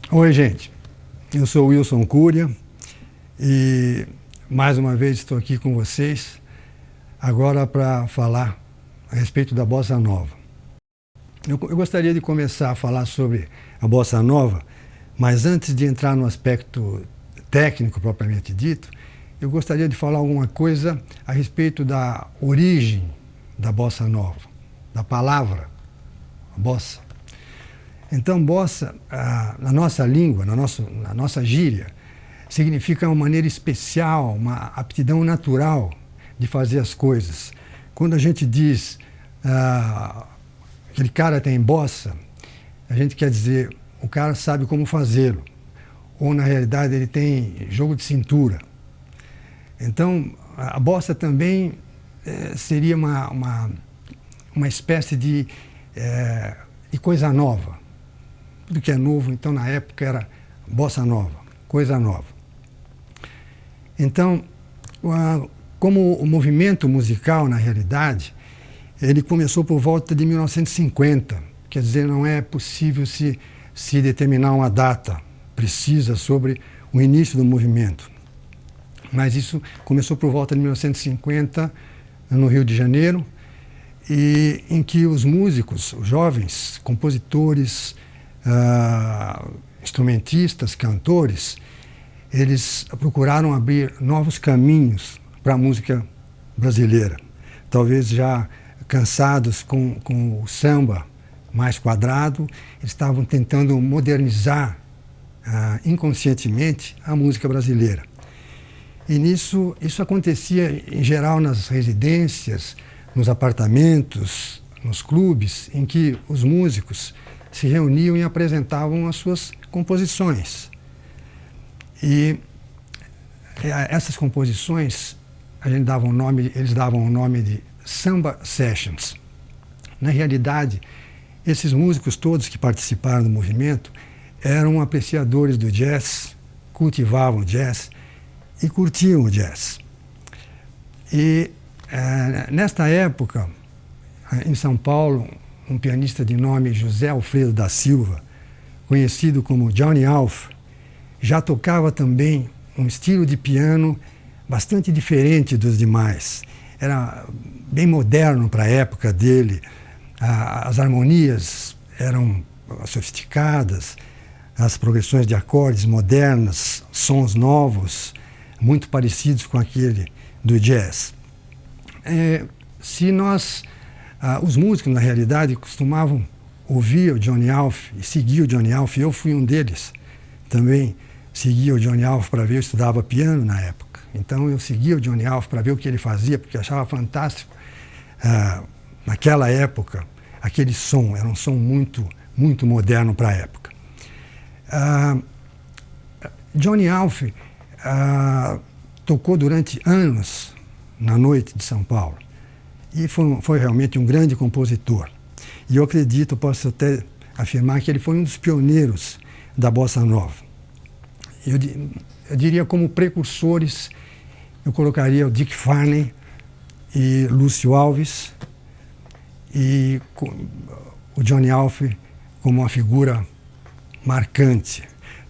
Oi, gente. Eu sou o Wilson Curia e mais uma vez estou aqui com vocês agora para falar a respeito da Bossa Nova. Eu gostaria de começar a falar sobre a Bossa Nova, mas antes de entrar no aspecto técnico propriamente dito, eu gostaria de falar alguma coisa a respeito da origem da Bossa Nova, da palavra bossa. Então, bossa, na nossa língua, na nossa gíria, significa uma maneira especial, uma aptidão natural de fazer as coisas. Quando a gente diz aquele cara tem bossa, a gente quer dizer o cara sabe como fazê-lo. Ou, na realidade, ele tem jogo de cintura. Então, a bossa também seria uma espécie de coisa nova. Tudo que é novo, então, na época, era bossa nova, coisa nova. Então, como o movimento musical, na realidade, ele começou por volta de 1950. Quer dizer, não é possível se determinar uma data precisa sobre o início do movimento. Mas isso começou por volta de 1950, no Rio de Janeiro, e em que os músicos, os jovens compositores, instrumentistas, cantores, eles procuraram abrir novos caminhos para a música brasileira. Talvez já cansados com o samba mais quadrado, eles estavam tentando modernizar inconscientemente a música brasileira. E isso acontecia em geral nas residências, nos apartamentos, nos clubes, em que os músicos se reuniam e apresentavam as suas composições. E essas composições eles davam o nome de Samba Sessions. Na realidade, esses músicos todos que participaram do movimento eram apreciadores do jazz, cultivavam o jazz e curtiam o jazz. E nesta época, em São Paulo, um pianista de nome José Alfredo da Silva, conhecido como Johnny Alf, já tocava também um estilo de piano bastante diferente dos demais. Era bem moderno para a época dele. As harmonias eram sofisticadas, as progressões de acordes modernas, sons novos, muito parecidos com aquele do jazz. Os músicos, na realidade, costumavam ouvir o Johnny Alf e seguir o Johnny Alf. Eu fui um deles. Também seguia o Johnny Alf para ver, eu estudava piano na época. Então eu seguia o Johnny Alf para ver o que ele fazia, porque eu achava fantástico. Naquela época, aquele som era um som muito, muito moderno para a época. Johnny Alf tocou durante anos na noite de São Paulo. E foi realmente um grande compositor. E eu acredito, posso até afirmar que ele foi um dos pioneiros da Bossa Nova. Eu diria como precursores, eu colocaria o Dick Farney e Lúcio Alves, e o Johnny Alf como uma figura marcante.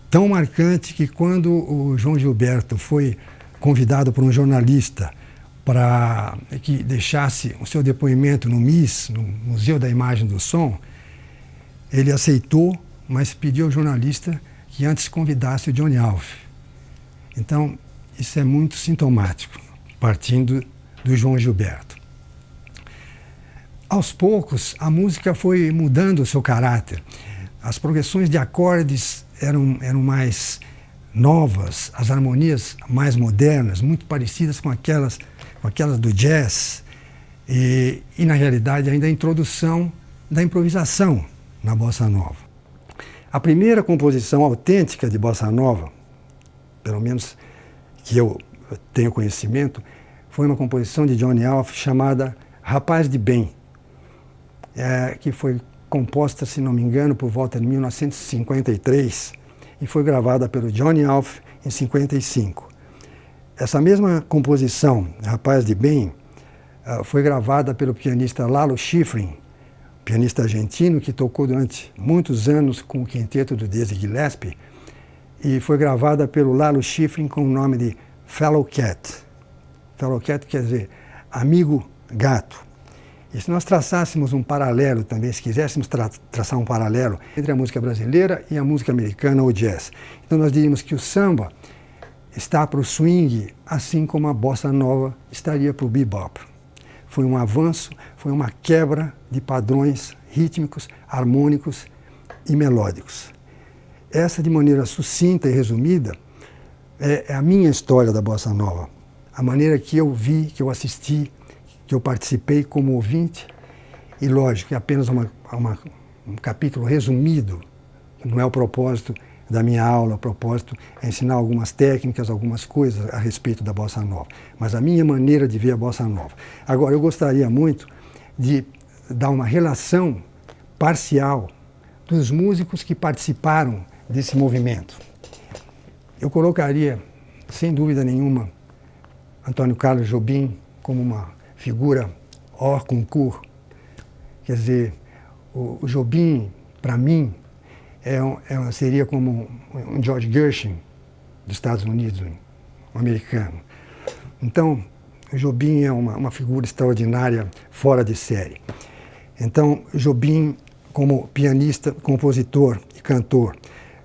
Tão marcante que quando o João Gilberto foi convidado por um jornalista para que deixasse o seu depoimento no MIS, no Museu da Imagem do Som, ele aceitou, mas pediu ao jornalista que antes convidasse o Johnny Alf. Então, isso é muito sintomático, partindo do João Gilberto. Aos poucos, a música foi mudando o seu caráter. As progressões de acordes eram mais novas, as harmonias mais modernas, muito parecidas com aquelas do jazz, e na realidade ainda a introdução da improvisação na Bossa Nova. A primeira composição autêntica de Bossa Nova, pelo menos que eu tenho conhecimento, foi uma composição de Johnny Alf chamada Rapaz de Bem, que foi composta, se não me engano, por volta de 1953 e foi gravada pelo Johnny Alf em 55. Essa mesma composição, Rapaz de Bem, foi gravada pelo pianista Lalo Schifrin pianista argentino que tocou durante muitos anos com o quinteto do Dizzy Gillespie e foi gravada pelo Lalo Schifrin com o nome de Fellow Cat. Fellow Cat quer dizer amigo gato. E se nós traçássemos um paralelo também, se quiséssemos traçar um paralelo entre a música brasileira e a música americana ou jazz, então nós diríamos que o samba está para o swing, assim como a bossa nova estaria para o bebop. Foi um avanço, foi uma quebra de padrões rítmicos, harmônicos e melódicos. Essa, de maneira sucinta e resumida, é a minha história da bossa nova. A maneira que eu vi, que eu assisti, que eu participei como ouvinte. E, lógico, é apenas um capítulo resumido, não é o propósito da minha aula, o propósito é ensinar algumas técnicas, algumas coisas a respeito da bossa nova. Mas a minha maneira de ver a bossa nova. Agora, eu gostaria muito de dar uma relação parcial dos músicos que participaram desse movimento. Eu colocaria, sem dúvida nenhuma, Antônio Carlos Jobim como uma figura hors concours. Quer dizer, o Jobim, para mim, seria como um George Gershwin dos Estados Unidos, um americano. Então, o Jobim é uma figura extraordinária, fora de série. Então, Jobim como pianista, compositor e cantor.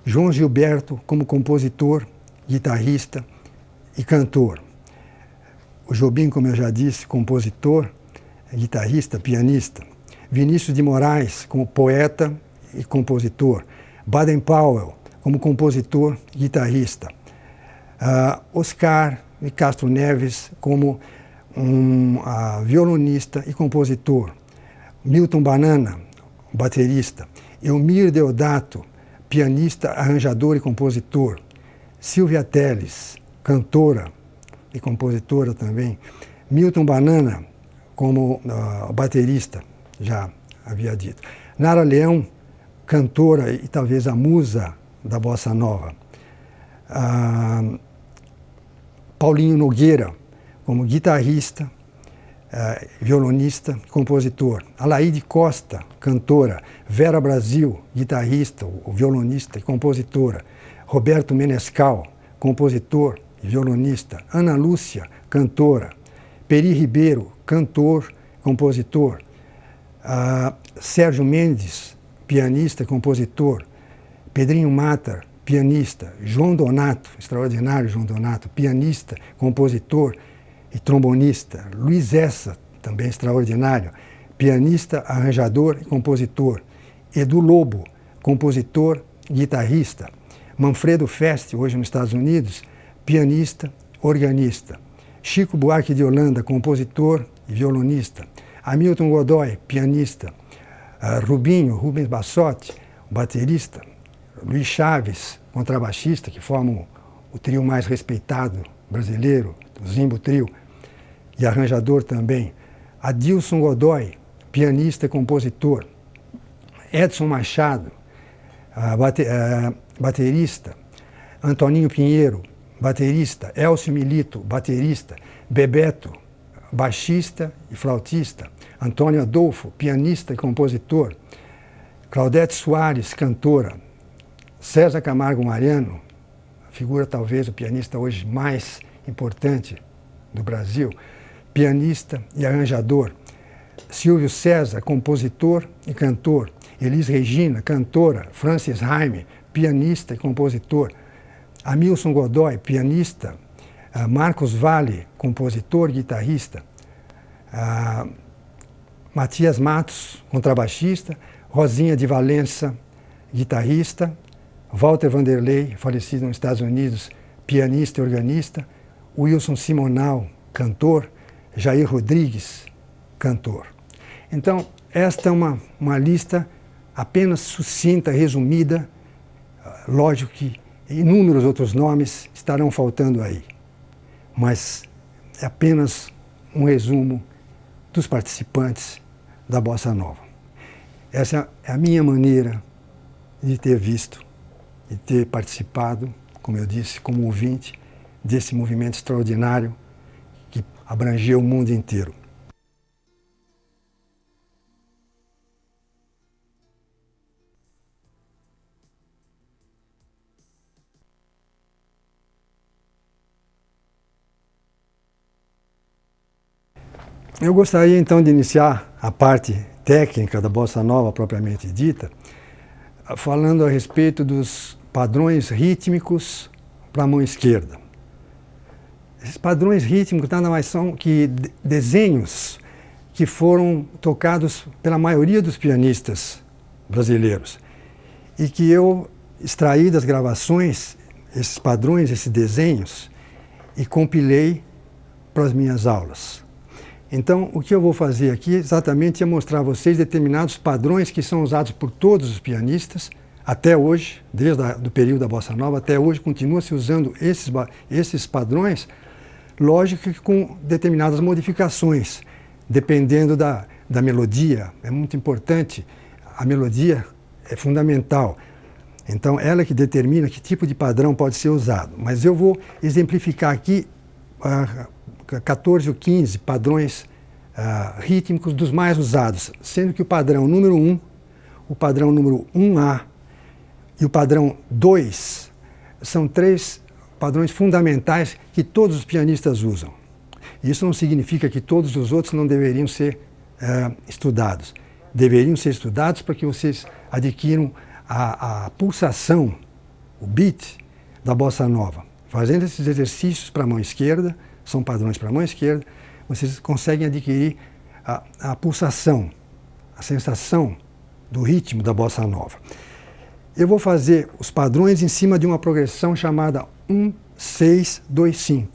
João Gilberto como compositor, guitarrista e cantor. O Jobim, como eu já disse, compositor, guitarrista, pianista. Vinícius de Moraes como poeta e compositor. Baden Powell como compositor, guitarrista. Oscar de Castro Neves como violonista e compositor. Milton Banana, baterista. Elmir Deodato, pianista, arranjador e compositor. Silvia Telles, cantora e compositora também. Milton Banana como baterista, já havia dito. Nara Leão, cantora e talvez a musa da bossa nova. Paulinho Nogueira, como guitarrista, violonista, compositor. Alaide Costa, cantora. Vera Brasil, guitarrista, violonista e compositora. Roberto Menescal, compositor e violonista. Ana Lúcia, cantora. Peri Ribeiro, cantor, compositor. Sérgio Mendes, pianista e compositor. Pedrinho Matar, pianista. João Donato, extraordinário João Donato, pianista, compositor e trombonista. Luiz Essa, também extraordinário, pianista, arranjador e compositor. Edu Lobo, compositor, guitarrista. Manfredo Feste, hoje nos Estados Unidos, pianista, organista. Chico Buarque de Holanda, compositor e violonista. Hamilton Godoy, pianista. Rubens Bassotti, baterista. Luiz Chaves, contrabaixista, que formam o trio mais respeitado brasileiro, o Zimbo Trio, e arranjador também. Adilson Godoy, pianista e compositor. Edson Machado, baterista. Antoninho Pinheiro, baterista. Elcio Milito, baterista. Bebeto, baixista e flautista. Antônio Adolfo, pianista e compositor. Claudete Soares, cantora. César Camargo Mariano, figura talvez o pianista hoje mais importante do Brasil, pianista e arranjador. Silvio César, compositor e cantor. Elis Regina, cantora. Francis Haime, pianista e compositor. Hamilton Godoy, pianista. Marcos Valle, compositor e guitarrista. Matias Matos, contrabaixista. Rosinha de Valença, guitarrista. Walter Vanderlei, falecido nos Estados Unidos, pianista e organista. Wilson Simonal, cantor. Jair Rodrigues, cantor. Então, esta é uma lista apenas sucinta, resumida. Lógico que inúmeros outros nomes estarão faltando aí. Mas é apenas um resumo dos participantes da Bossa Nova. Essa é a minha maneira de ter visto e ter participado, como eu disse, como ouvinte desse movimento extraordinário que abrangeu o mundo inteiro. Eu gostaria então de iniciar a parte técnica da bossa nova propriamente dita, falando a respeito dos padrões rítmicos para a mão esquerda. Esses padrões rítmicos nada mais são que desenhos que foram tocados pela maioria dos pianistas brasileiros e que eu extraí das gravações esses padrões, esses desenhos e compilei para as minhas aulas. Então, o que eu vou fazer aqui exatamente é mostrar a vocês determinados padrões que são usados por todos os pianistas até hoje, desde o período da Bossa Nova até hoje, continua-se usando esses padrões, lógico que com determinadas modificações, dependendo da melodia. É muito importante, a melodia é fundamental. Então, ela que determina que tipo de padrão pode ser usado. Mas eu vou exemplificar aqui 14 ou 15 padrões rítmicos dos mais usados, sendo que o padrão número 1, o padrão número 1A e o padrão 2 são 3 padrões fundamentais que todos os pianistas usam. Isso não significa que todos os outros não deveriam ser estudados. Deveriam ser estudados para que vocês adquiram a pulsação, o beat da bossa nova. Fazendo esses exercícios para a mão esquerda, são padrões para a mão esquerda, vocês conseguem adquirir a pulsação, a sensação do ritmo da bossa nova. Eu vou fazer os padrões em cima de uma progressão chamada 1-6-2-5.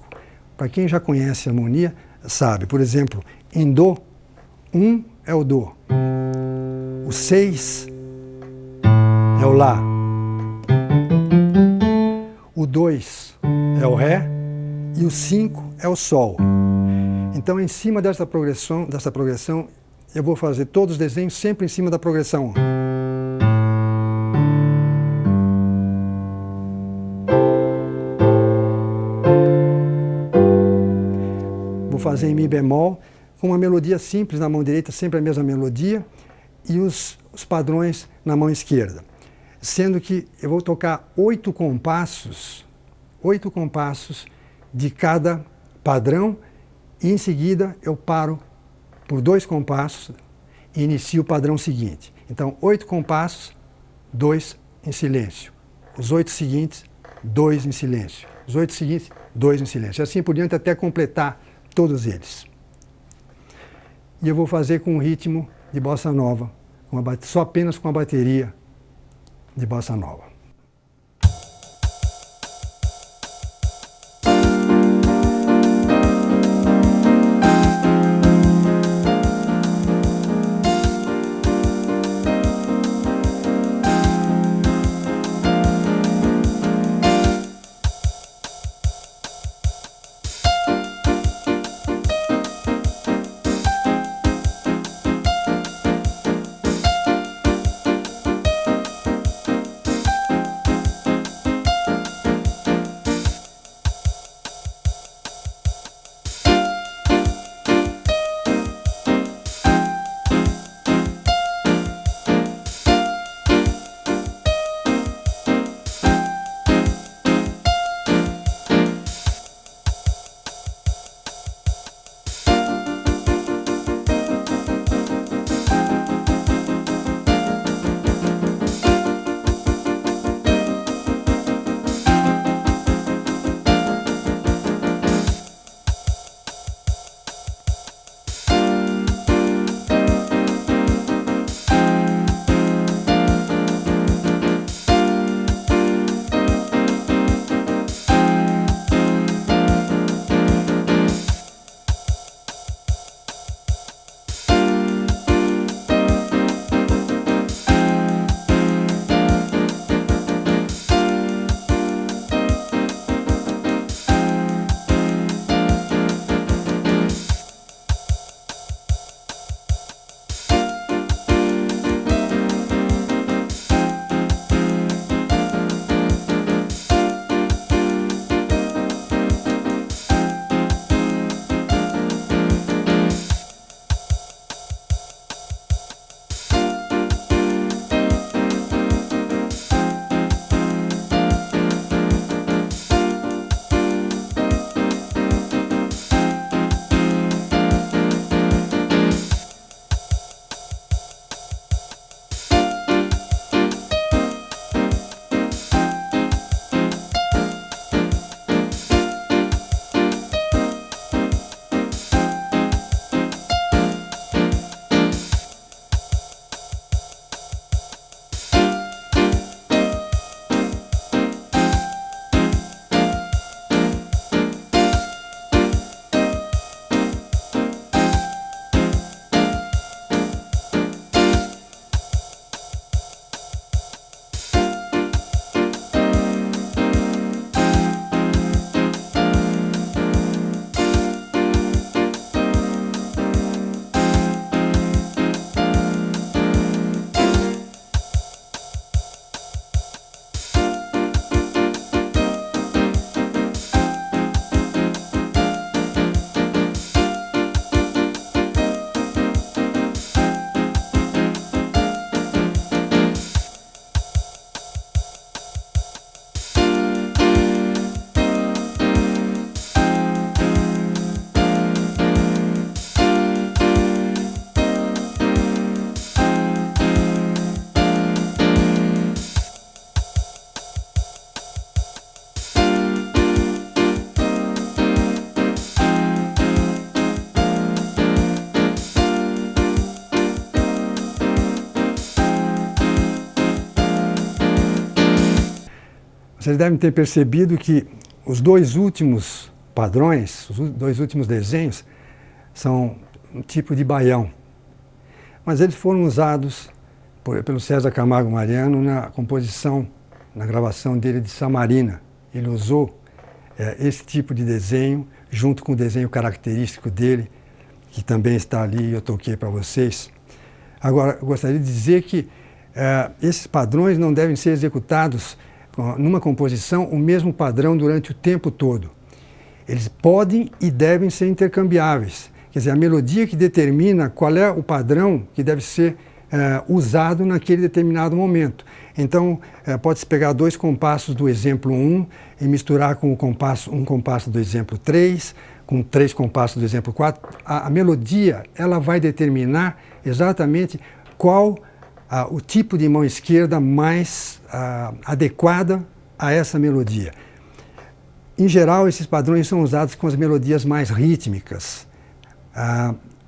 Para quem já conhece a harmonia, sabe. Por exemplo, em Dó, 1 é o Dó, o 6 é o Lá, o 2 é o Ré e o 5 é o Sol. Então, em cima dessa progressão, eu vou fazer todos os desenhos sempre em cima da progressão 1. Vou fazer em Mi bemol, com uma melodia simples na mão direita, sempre a mesma melodia, e os padrões na mão esquerda. Sendo que eu vou tocar 8 compassos de cada padrão, e em seguida eu paro por 2 compassos e inicio o padrão seguinte. Então, 8 compassos, 2 em silêncio. Os 8 seguintes, 2 em silêncio. Os 8 seguintes, 2 em silêncio. E assim por diante até completar todos eles. E eu vou fazer com um ritmo de bossa nova, só apenas com a bateria de bossa nova. Vocês devem ter percebido que os dois últimos padrões, os dois últimos desenhos, são um tipo de baião. Mas eles foram usados pelo César Camargo Mariano na composição, na gravação dele de Samarina. Ele usou esse tipo de desenho, junto com o desenho característico dele, que também está ali e eu toquei para vocês. Agora, eu gostaria de dizer que esses padrões não devem ser executados numa composição o mesmo padrão durante o tempo todo. Eles podem e devem ser intercambiáveis. Quer dizer, a melodia que determina qual é o padrão que deve ser usado naquele determinado momento. Então, pode-se pegar dois compassos do exemplo 1 e misturar com um compasso do exemplo 3, com 3 compassos do exemplo 4. A melodia, ela vai determinar exatamente qual o tipo de mão esquerda mais adequada a essa melodia. Em geral, esses padrões são usados com as melodias mais rítmicas,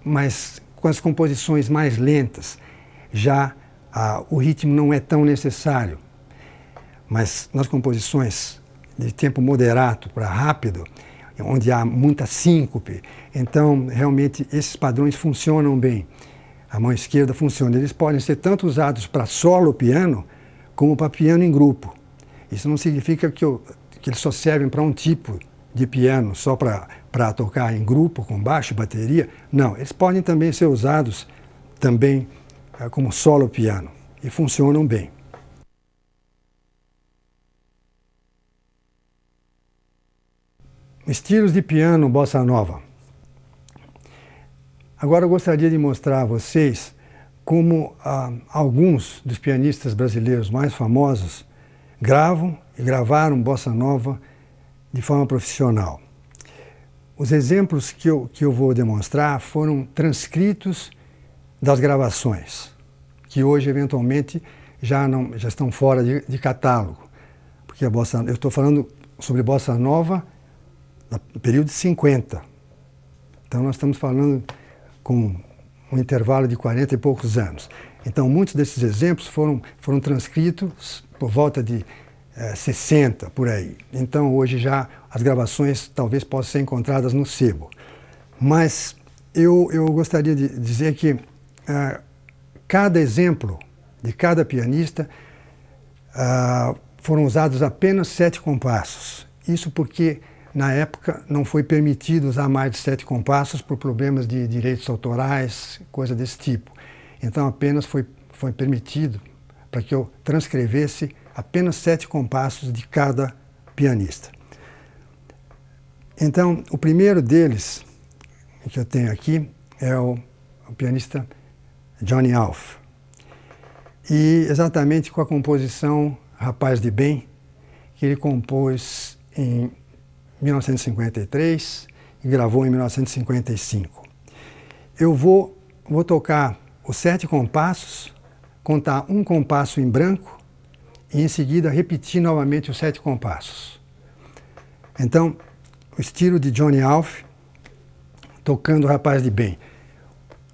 mas com as composições mais lentas. Já o ritmo não é tão necessário, mas nas composições de tempo moderado para rápido, onde há muita síncope, então realmente esses padrões funcionam bem. A mão esquerda funciona. Eles podem ser tanto usados para solo piano, como para piano em grupo. Isso não significa que eles só servem para um tipo de piano, só para tocar em grupo, com baixo e bateria. Não, eles podem também ser usados também como solo piano, e funcionam bem. Estilos de piano bossa nova. Agora eu gostaria de mostrar a vocês como alguns dos pianistas brasileiros mais famosos gravam e gravaram bossa nova de forma profissional. Os exemplos que eu vou demonstrar foram transcritos das gravações, que hoje eventualmente já estão fora de catálogo, porque eu estou falando sobre bossa nova no período de 50. Então nós estamos falando com um intervalo de 40 e poucos anos. Então muitos desses exemplos foram transcritos por volta de 60, por aí. Então hoje já as gravações talvez possam ser encontradas no sebo. Mas eu gostaria de dizer que cada exemplo de cada pianista foram usados apenas 7 compassos. Isso porque na época não foi permitido usar mais de 7 compassos por problemas de direitos autorais, coisa desse tipo. Então apenas foi permitido para que eu transcrevesse apenas 7 compassos de cada pianista. Então o primeiro deles que eu tenho aqui é o pianista Johnny Alf. E exatamente com a composição Rapaz de Bem, que ele compôs em 1953 e gravou em 1955. Eu vou tocar os 7 compassos, contar um compasso em branco e em seguida repetir novamente os 7 compassos. Então, o estilo de Johnny Alf, tocando Rapaz de Bem.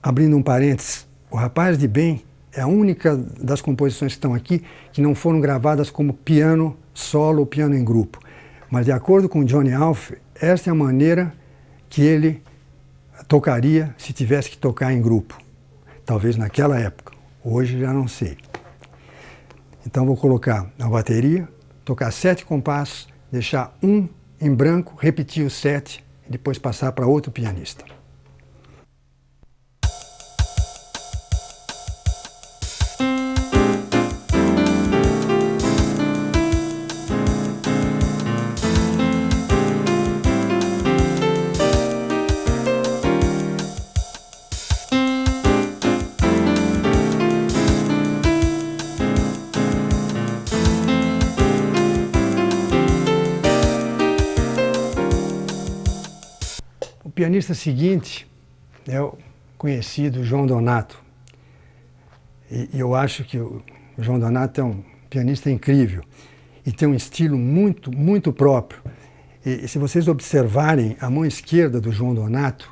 Abrindo um parênteses, o Rapaz de Bem é a única das composições que estão aqui que não foram gravadas como piano solo ou piano em grupo. Mas de acordo com Johnny Alf, essa é a maneira que ele tocaria se tivesse que tocar em grupo. Talvez naquela época, hoje já não sei. Então vou colocar na bateria, tocar 7 compassos, deixar um em branco, repetir os 7 e depois passar para outro pianista. O pianista seguinte é o conhecido João Donato. E eu acho que o João Donato é um pianista incrível e tem um estilo muito, muito próprio. E se vocês observarem a mão esquerda do João Donato,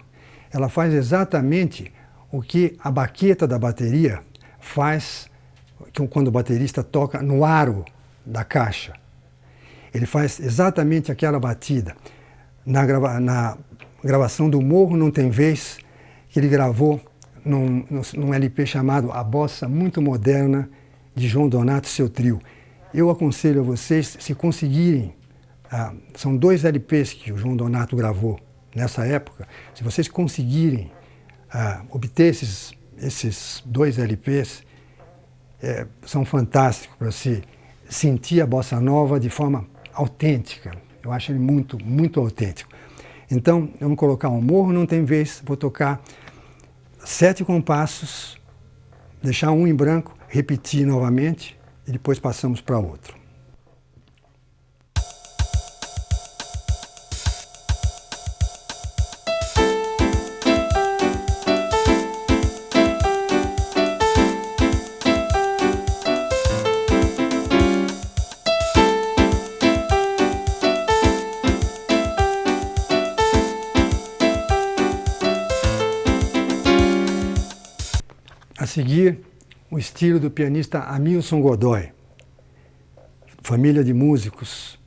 ela faz exatamente o que a baqueta da bateria faz quando o baterista toca no aro da caixa. Ele faz exatamente aquela batida. Na gravação do Morro Não Tem Vez, que ele gravou num LP chamado A Bossa Muito Moderna, de João Donato e seu trio. Eu aconselho a vocês, se conseguirem, são 2 LPs que o João Donato gravou nessa época, se vocês conseguirem obter esses 2 LPs, são fantásticos para se sentir a bossa nova de forma autêntica. Eu acho ele muito, muito autêntico. Então, vamos colocar um Morro Não Tem Vez, vou tocar 7 compassos, deixar um em branco, repetir novamente e depois passamos para outro. A seguir, o estilo do pianista Hamilton Godoy, família de músicos,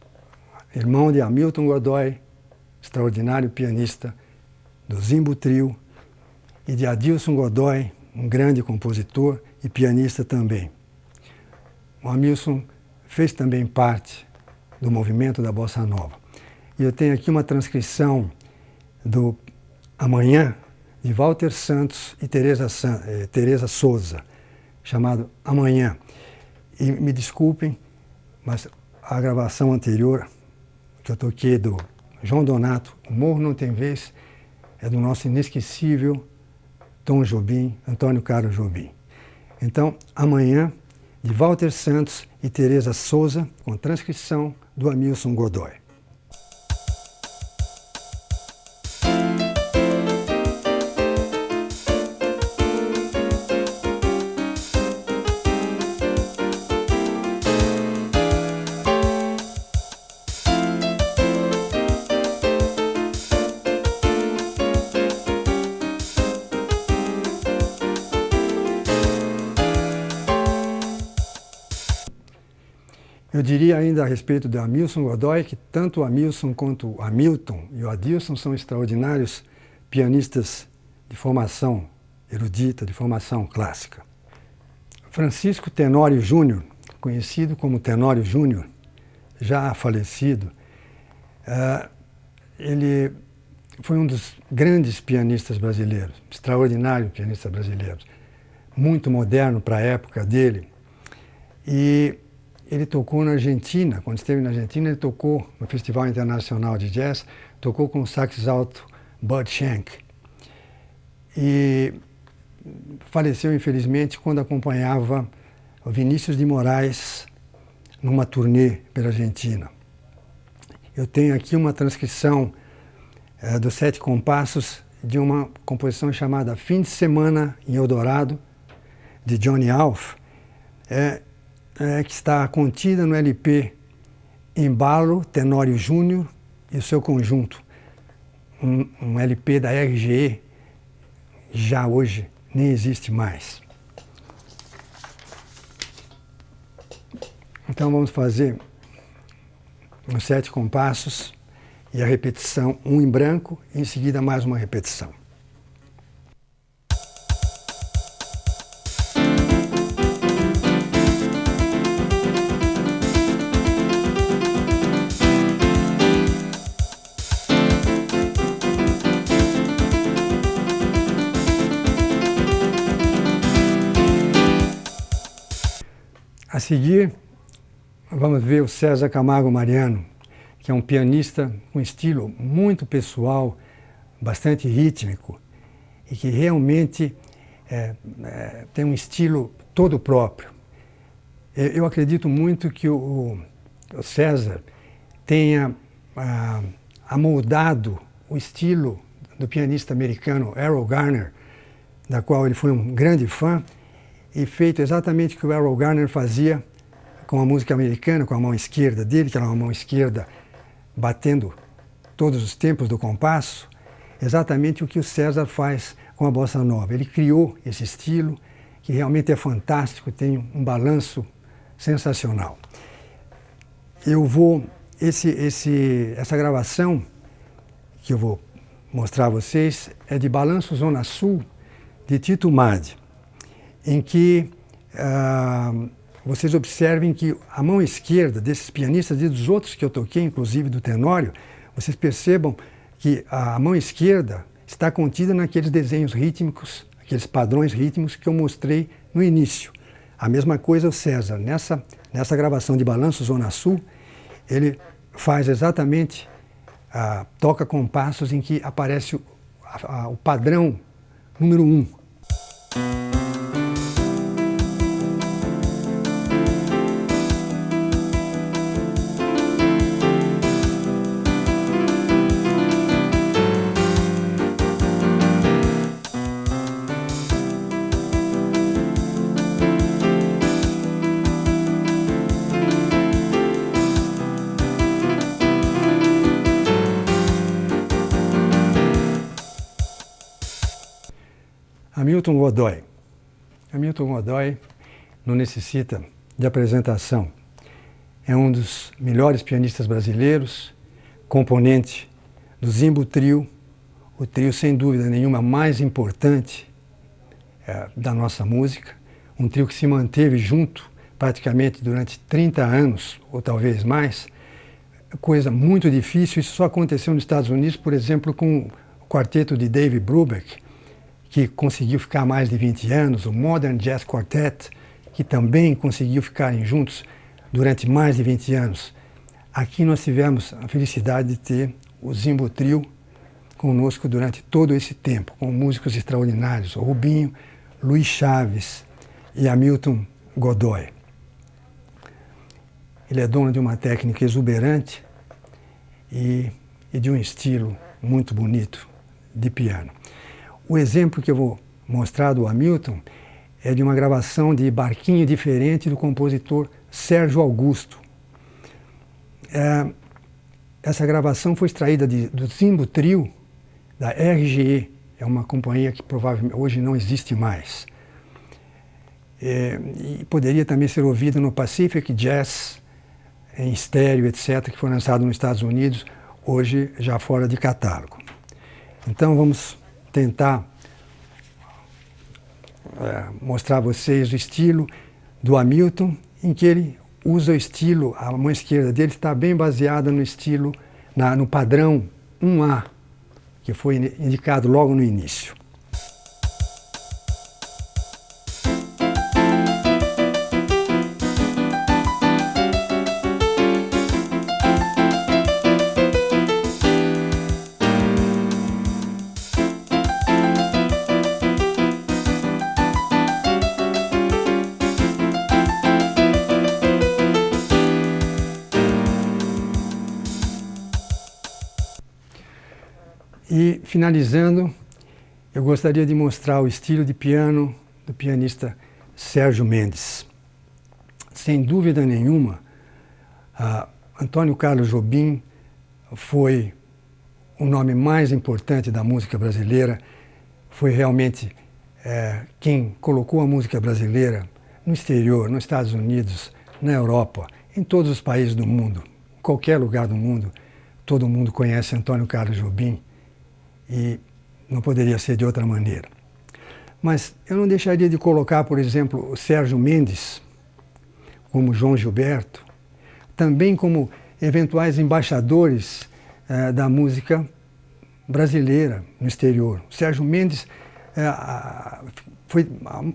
irmão de Hamilton Godoy, extraordinário pianista do Zimbo Trio, e de Adilson Godoy, um grande compositor e pianista também. O Hamilton fez também parte do movimento da Bossa Nova. E eu tenho aqui uma transcrição do Amanhã, de Walter Santos e Teresa Souza, chamado Amanhã. E me desculpem, mas a gravação anterior que eu toquei do João Donato, O Morro Não Tem Vez, é do nosso inesquecível Tom Jobim, Antônio Carlos Jobim. Então, Amanhã, de Walter Santos e Teresa Souza, com transcrição do Hamilton Godoy. Eu diria ainda a respeito do Hamilton Godoy que tanto o Hamilton quanto o Hamilton e o Adilson são extraordinários pianistas de formação erudita, de formação clássica. Francisco Tenório Júnior, conhecido como Tenório Júnior, já falecido, ele foi um dos grandes pianistas brasileiros, extraordinário pianista brasileiro, muito moderno para a época dele. E ele tocou na Argentina, quando esteve na Argentina, ele tocou no Festival Internacional de Jazz, tocou com o sax alto Bud Shank. E faleceu, infelizmente, quando acompanhava o Vinícius de Moraes numa turnê pela Argentina. Eu tenho aqui uma transcrição dos 7 compassos de uma composição chamada Fim de Semana em Eldorado, de Johnny Alf, que está contida no LP Embalo, Tenório Júnior e o seu conjunto, um LP da RGE, já hoje nem existe mais. Então vamos fazer os 7 compassos e a repetição, um em branco, e em seguida mais uma repetição. A seguir, vamos ver o César Camargo Mariano, que é um pianista com estilo muito pessoal, bastante rítmico, e que realmente tem um estilo todo próprio. Eu acredito muito que o César tenha amoldado o estilo do pianista americano Errol Garner, da qual ele foi um grande fã, e feito exatamente o que o Errol Garner fazia com a música americana, com a mão esquerda dele, que era uma mão esquerda batendo todos os tempos do compasso, exatamente o que o César faz com a bossa nova. Ele criou esse estilo, que realmente é fantástico, tem um balanço sensacional. Eu vou Essa gravação que eu vou mostrar a vocês é de Balanço Zona Sul, de Tito Madi, em que vocês observem que a mão esquerda desses pianistas e dos outros que eu toquei, inclusive do Tenório, vocês percebam que a mão esquerda está contida naqueles desenhos rítmicos, aqueles padrões rítmicos que eu mostrei no início. A mesma coisa o César. Nessa gravação de Balanço Zona Sul, ele faz exatamente, toca compassos em que aparece o padrão número 1. Hamilton Godoy. Hamilton Godoy não necessita de apresentação. É um dos melhores pianistas brasileiros, componente do Zimbo Trio, o trio sem dúvida nenhuma mais importante da nossa música, um trio que se manteve junto praticamente durante 30 anos, ou talvez mais, coisa muito difícil. Isso só aconteceu nos Estados Unidos, por exemplo, com o quarteto de Dave Brubeck, que conseguiu ficar mais de 20 anos, o Modern Jazz Quartet, que também conseguiu ficarem juntos durante mais de 20 anos. Aqui nós tivemos a felicidade de ter o Zimbo Trio conosco durante todo esse tempo, com músicos extraordinários, o Rubinho, Luiz Chaves e Hamilton Godoy. Ele é dono de uma técnica exuberante e de um estilo muito bonito de piano. O exemplo que eu vou mostrar do Hamilton é de uma gravação de Barquinho Diferente do compositor Sérgio Augusto. Essa gravação foi extraída do Zimbo Trio, da RGE, é uma companhia que provavelmente hoje não existe mais. E poderia também ser ouvida no Pacific Jazz, em estéreo, etc., que foi lançado nos Estados Unidos, hoje já fora de catálogo. Então vamos tentar mostrar a vocês o estilo do Hamilton, em que ele usa o estilo, a mão esquerda dele está bem baseada no estilo, no padrão 1A, que foi indicado logo no início. E, finalizando, eu gostaria de mostrar o estilo de piano do pianista Sérgio Mendes. Sem dúvida nenhuma, Antônio Carlos Jobim foi o nome mais importante da música brasileira, foi realmente quem colocou a música brasileira no exterior, nos Estados Unidos, na Europa, em todos os países do mundo, em qualquer lugar do mundo, todo mundo conhece Antônio Carlos Jobim. E não poderia ser de outra maneira. Mas eu não deixaria de colocar, por exemplo, o Sérgio Mendes, como João Gilberto, também como eventuais embaixadores da música brasileira no exterior. O Sérgio Mendes foi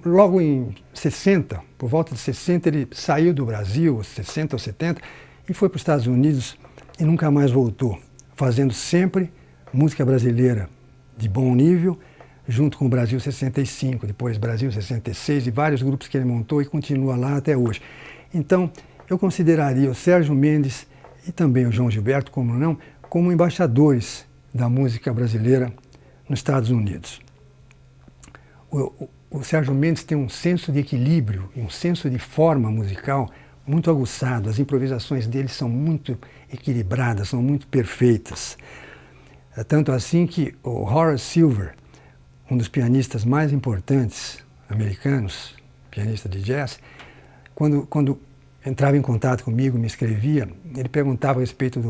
logo em 60, por volta de 60, ele saiu do Brasil, 60 ou 70, e foi para os Estados Unidos e nunca mais voltou, fazendo sempre música brasileira de bom nível, junto com o Brasil 65, depois Brasil 66 e vários grupos que ele montou e continua lá até hoje. Então, eu consideraria o Sérgio Mendes e também o João Gilberto, como não, como embaixadores da música brasileira nos Estados Unidos. O Sérgio Mendes tem um senso de equilíbrio e um senso de forma musical muito aguçado. As improvisações dele são muito equilibradas, são muito perfeitas. É tanto assim que o Horace Silver, um dos pianistas mais importantes americanos, pianista de jazz, quando entrava em contato comigo, me escrevia, ele perguntava a respeito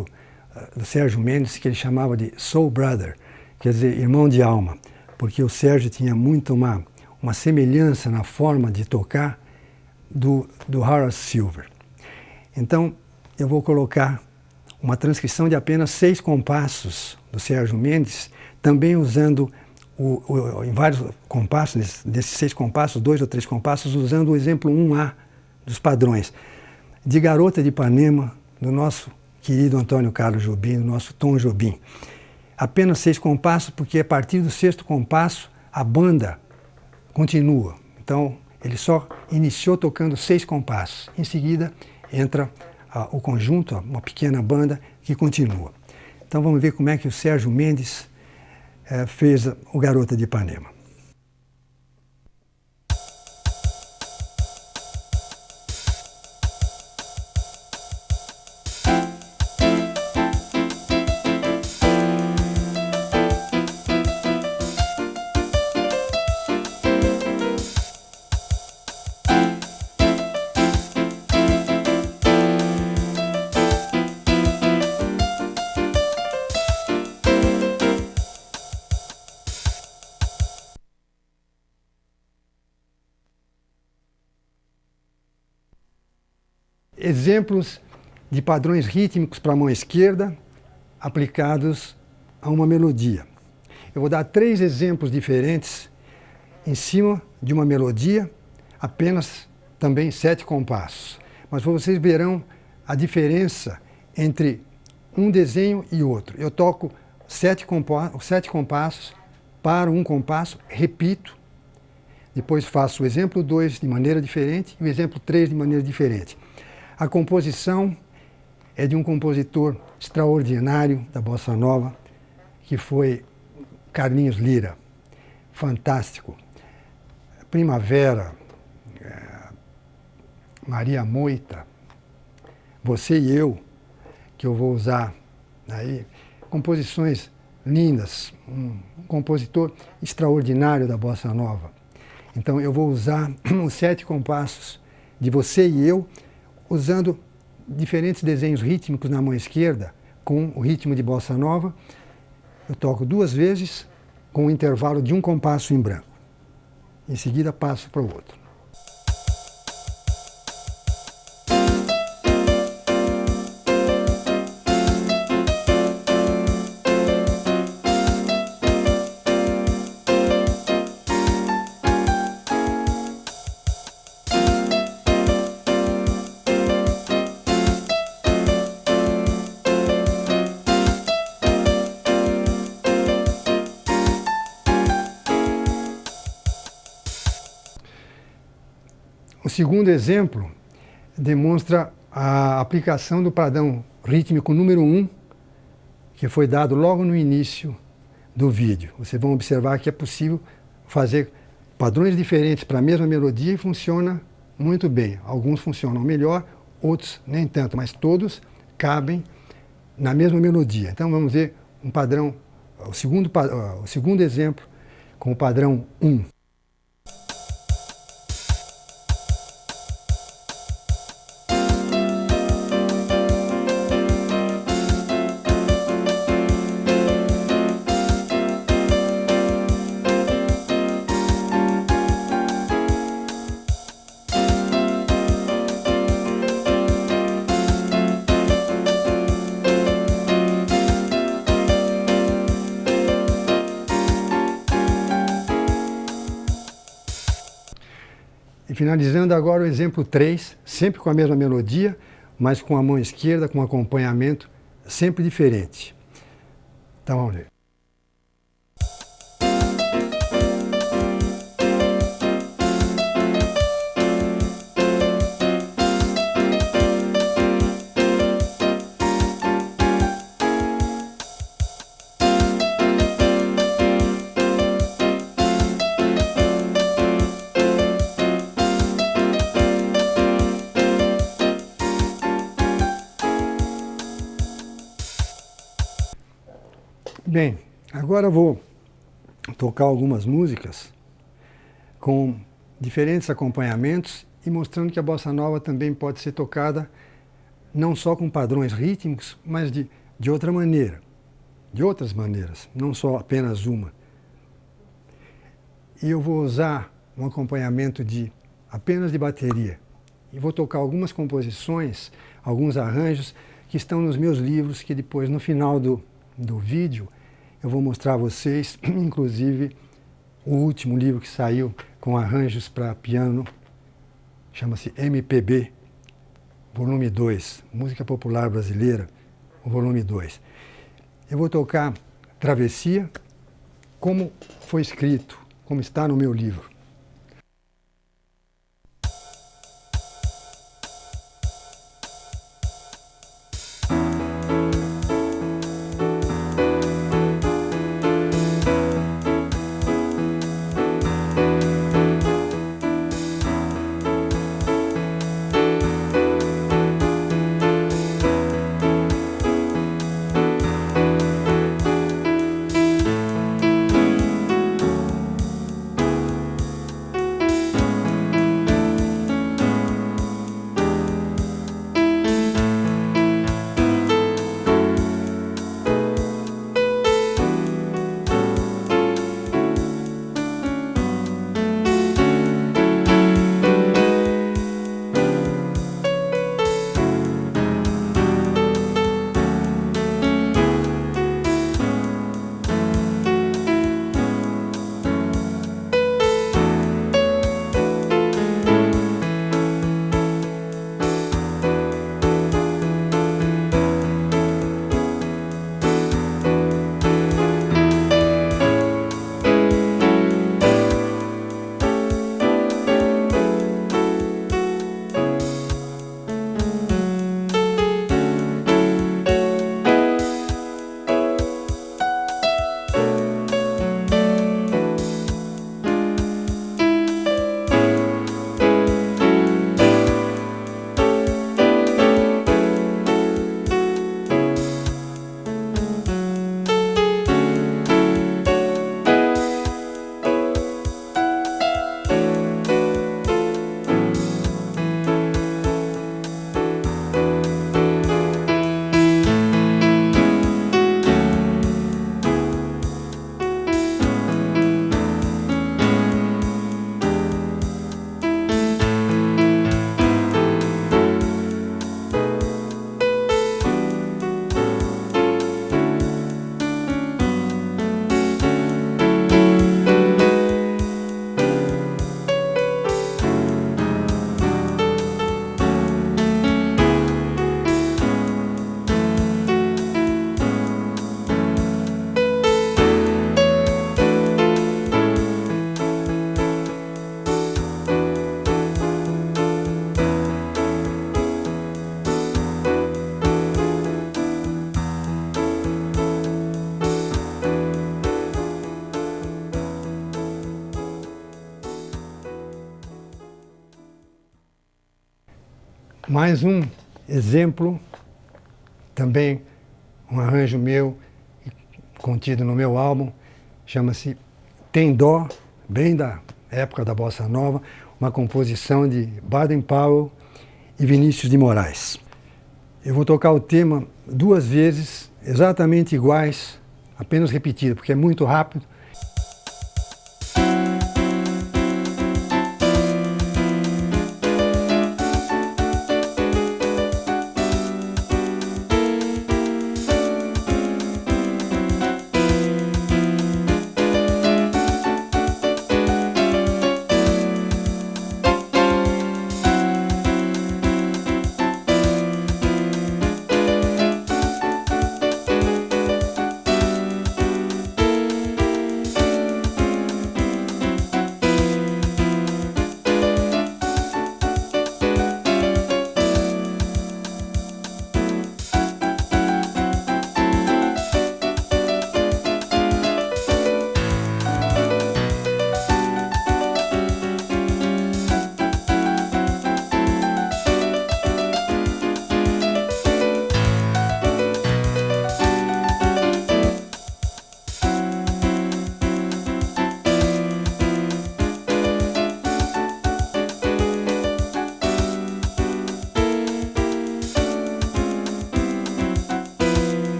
do Sérgio Mendes, que ele chamava de Soul Brother, quer dizer, irmão de alma, porque o Sérgio tinha muito uma semelhança na forma de tocar do Horace Silver. Então, eu vou colocar uma transcrição de apenas 6 compassos do Sérgio Mendes, também usando em vários compassos, desses 6 compassos, 2 ou 3 compassos, usando o exemplo 1A dos padrões, de Garota de Ipanema, do nosso querido Antônio Carlos Jobim, do nosso Tom Jobim. Apenas 6 compassos, porque a partir do 6º compasso a banda continua. Então, ele só iniciou tocando 6 compassos. Em seguida, entra o conjunto, uma pequena banda que continua. Então, vamos ver como é que o Sérgio Mendes fez o Garota de Ipanema. Exemplos de padrões rítmicos para a mão esquerda aplicados a uma melodia. Eu vou dar 3 exemplos diferentes em cima de uma melodia, apenas também 7 compassos. Mas vocês verão a diferença entre um desenho e outro. Eu toco 7 compassos para um compasso, repito, depois faço o exemplo 2 de maneira diferente e o exemplo 3 de maneira diferente. A composição é de um compositor extraordinário da Bossa Nova, que foi Carlinhos Lira. Fantástico. Primavera, Maria Moita, Você e Eu, que eu vou usar aí. Composições lindas, um compositor extraordinário da Bossa Nova. Então eu vou usar os 7 compassos de Você e Eu, usando diferentes desenhos rítmicos na mão esquerda, com o ritmo de Bossa Nova. Eu toco 2 vezes, com um intervalo de um compasso em branco. Em seguida, passo para o outro. O segundo exemplo demonstra a aplicação do padrão rítmico número 1, que foi dado logo no início do vídeo. Vocês vão observar que é possível fazer padrões diferentes para a mesma melodia e funciona muito bem. Alguns funcionam melhor, outros nem tanto, mas todos cabem na mesma melodia. Então vamos ver um padrão, o segundo exemplo com o padrão 1. E finalizando agora o exemplo 3, sempre com a mesma melodia, mas com a mão esquerda, com um acompanhamento sempre diferente. Então vamos ver. Bem, agora eu vou tocar algumas músicas com diferentes acompanhamentos e mostrando que a bossa nova também pode ser tocada não só com padrões rítmicos, mas de outra maneira, de outras maneiras, não só apenas uma. E eu vou usar um acompanhamento apenas de bateria. E vou tocar algumas composições, alguns arranjos que estão nos meus livros, que depois, no final do vídeo, eu vou mostrar a vocês, inclusive o último livro que saiu com arranjos para piano, chama-se MPB, volume 2, Música Popular Brasileira, o volume 2. Eu vou tocar Travessia, como foi escrito, como está no meu livro. Mais um exemplo, também um arranjo meu, contido no meu álbum, chama-se Tem Dó, bem da época da Bossa Nova, uma composição de Baden-Powell e Vinícius de Moraes. Eu vou tocar o tema 2 vezes, exatamente iguais, apenas repetido, porque é muito rápido.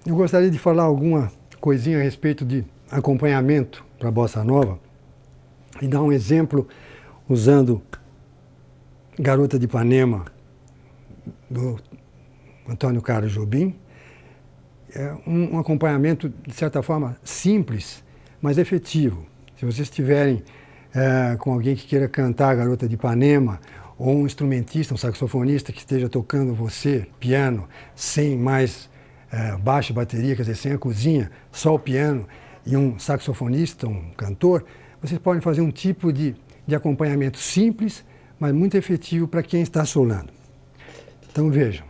eu gostaria de falar alguma coisinha a respeito de acompanhamento para a bossa nova e dar um exemplo usando Garota de Ipanema, do Antônio Carlos Jobim. É um acompanhamento, de certa forma, simples, mas efetivo. Se vocês estiverem com alguém que queira cantar a Garota de Ipanema, ou um instrumentista, um saxofonista que esteja tocando você, piano, sem mais baixo e bateria, quer dizer, sem a cozinha, só o piano, e um saxofonista, um cantor, vocês podem fazer um tipo de acompanhamento simples, mas muito efetivo para quem está solando. Então vejam.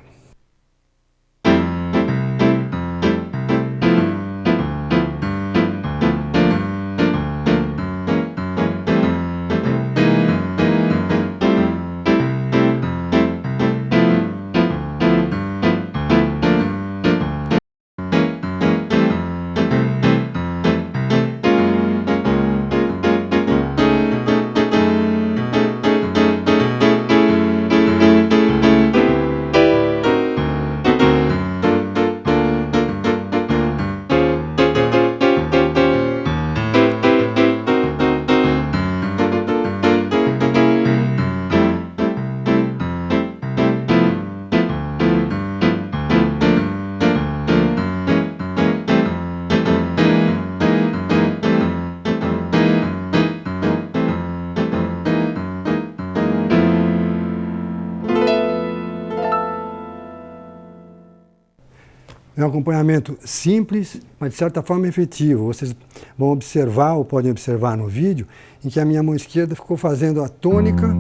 É um acompanhamento simples, mas de certa forma efetivo. Vocês vão observar, ou podem observar no vídeo, em que a minha mão esquerda ficou fazendo a tônica,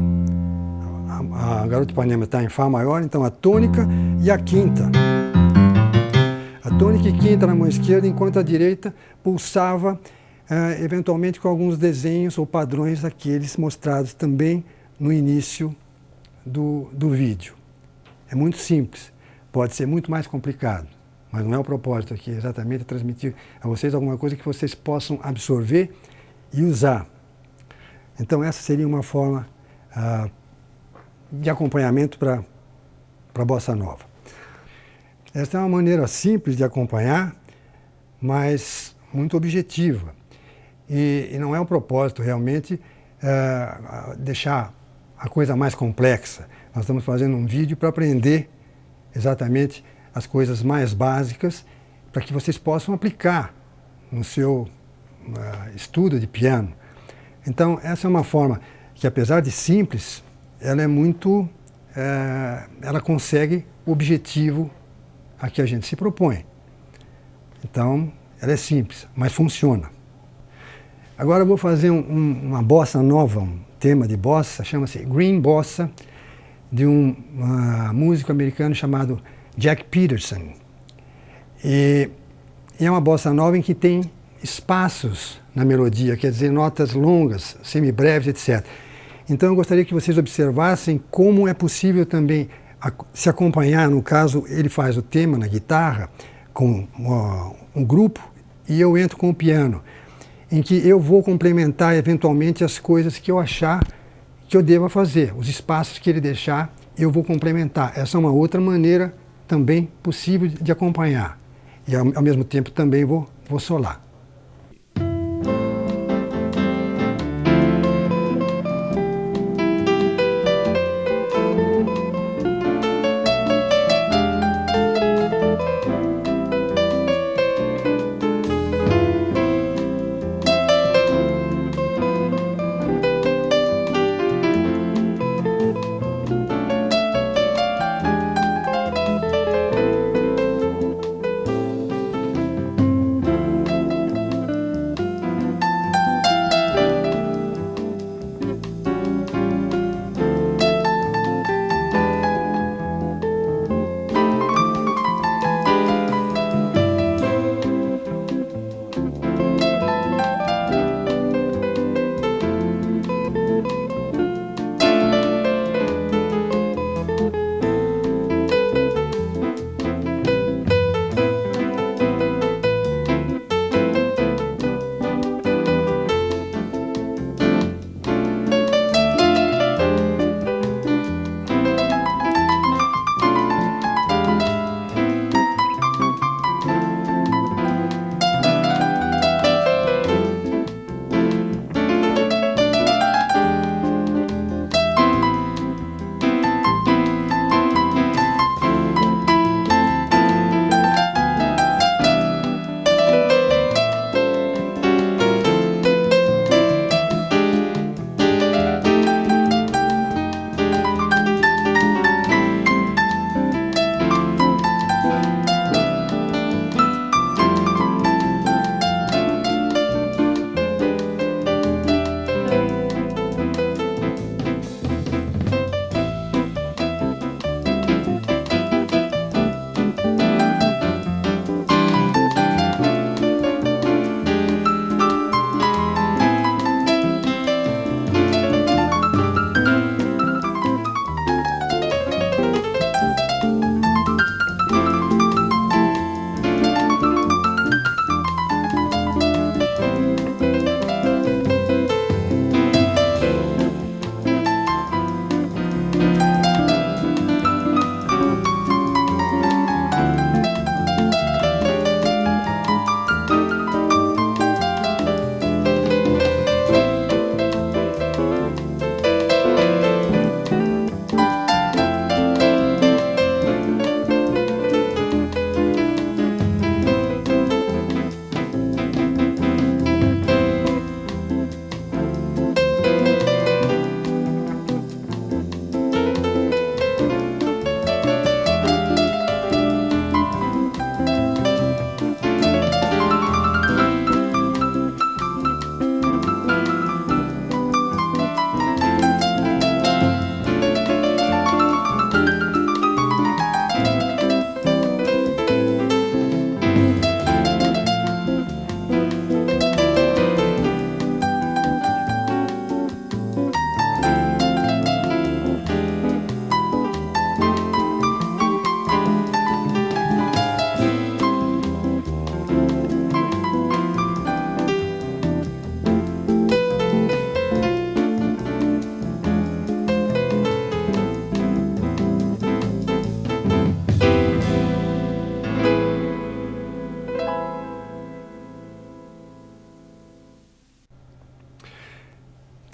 a Garota de Ipanema está em Fá maior, então a tônica e a quinta. A tônica e quinta na mão esquerda, enquanto a direita pulsava, eventualmente com alguns desenhos ou padrões daqueles mostrados também no início do vídeo. É muito simples, pode ser muito mais complicado. Mas não é o propósito aqui, é exatamente transmitir a vocês alguma coisa que vocês possam absorver e usar. Então essa seria uma forma de acompanhamento para a bossa nova. Essa é uma maneira simples de acompanhar, mas muito objetiva. E não é o propósito realmente deixar a coisa mais complexa. Nós estamos fazendo um vídeo para aprender exatamente as coisas mais básicas para que vocês possam aplicar no seu estudo de piano. Então, essa é uma forma que, apesar de simples, ela é muito, ela consegue o objetivo a que a gente se propõe. Então, ela é simples, mas funciona. Agora eu vou fazer uma bossa nova, um tema de bossa, chama-se Green Bossa, de um músico americano chamado Jack Peterson. E é uma bossa nova em que tem espaços na melodia, quer dizer, notas longas, semibreves, etc. Então eu gostaria que vocês observassem como é possível também se acompanhar. No caso, ele faz o tema na guitarra com um grupo e eu entro com o piano, em que eu vou complementar eventualmente as coisas que eu achar que eu deva fazer. Os espaços que ele deixar, eu vou complementar. Essa é uma outra maneira também possível de acompanhar. E ao mesmo tempo também vou solar.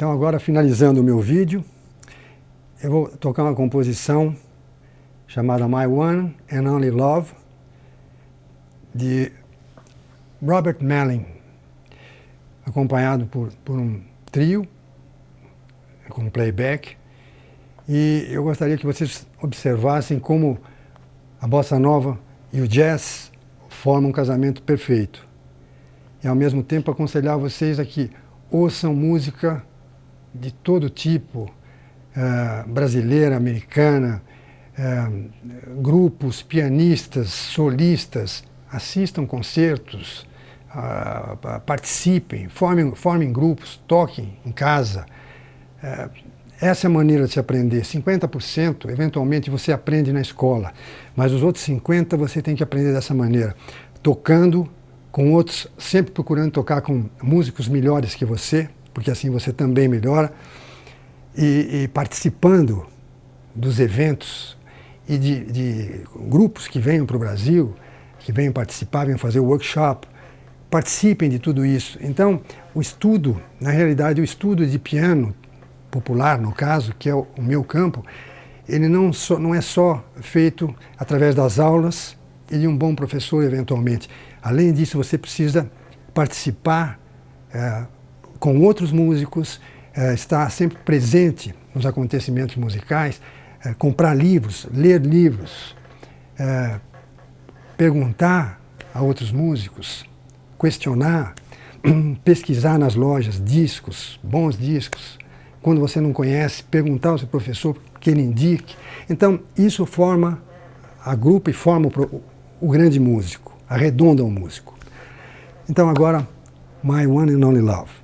Então agora, finalizando o meu vídeo, eu vou tocar uma composição chamada My One and Only Love, de Robert Melling, acompanhado por um trio, com playback. E eu gostaria que vocês observassem como a bossa nova e o jazz formam um casamento perfeito. E ao mesmo tempo aconselhar vocês a que ouçam música de todo tipo, brasileira, americana, grupos, pianistas, solistas, assistam concertos, participem, formem grupos, toquem em casa. Essa é a maneira de se aprender. 50% eventualmente você aprende na escola, mas os outros 50% você tem que aprender dessa maneira, tocando com outros, sempre procurando tocar com músicos melhores que você, porque assim você também melhora, e participando dos eventos e de grupos que venham para o Brasil, que venham participar, venham fazer workshop, participem de tudo isso. Então, o estudo, na realidade, o estudo de piano popular, no caso, que é o meu campo, ele não é só feito através das aulas e de um bom professor, eventualmente. Além disso, você precisa participar com outros músicos, estar sempre presente nos acontecimentos musicais, comprar livros, ler livros, perguntar a outros músicos, questionar, pesquisar nas lojas discos, bons discos. Quando você não conhece, perguntar ao seu professor que ele indique. Então, isso forma, agrupa e forma o grande músico, arredonda o músico. Então, agora, My One and Only Love.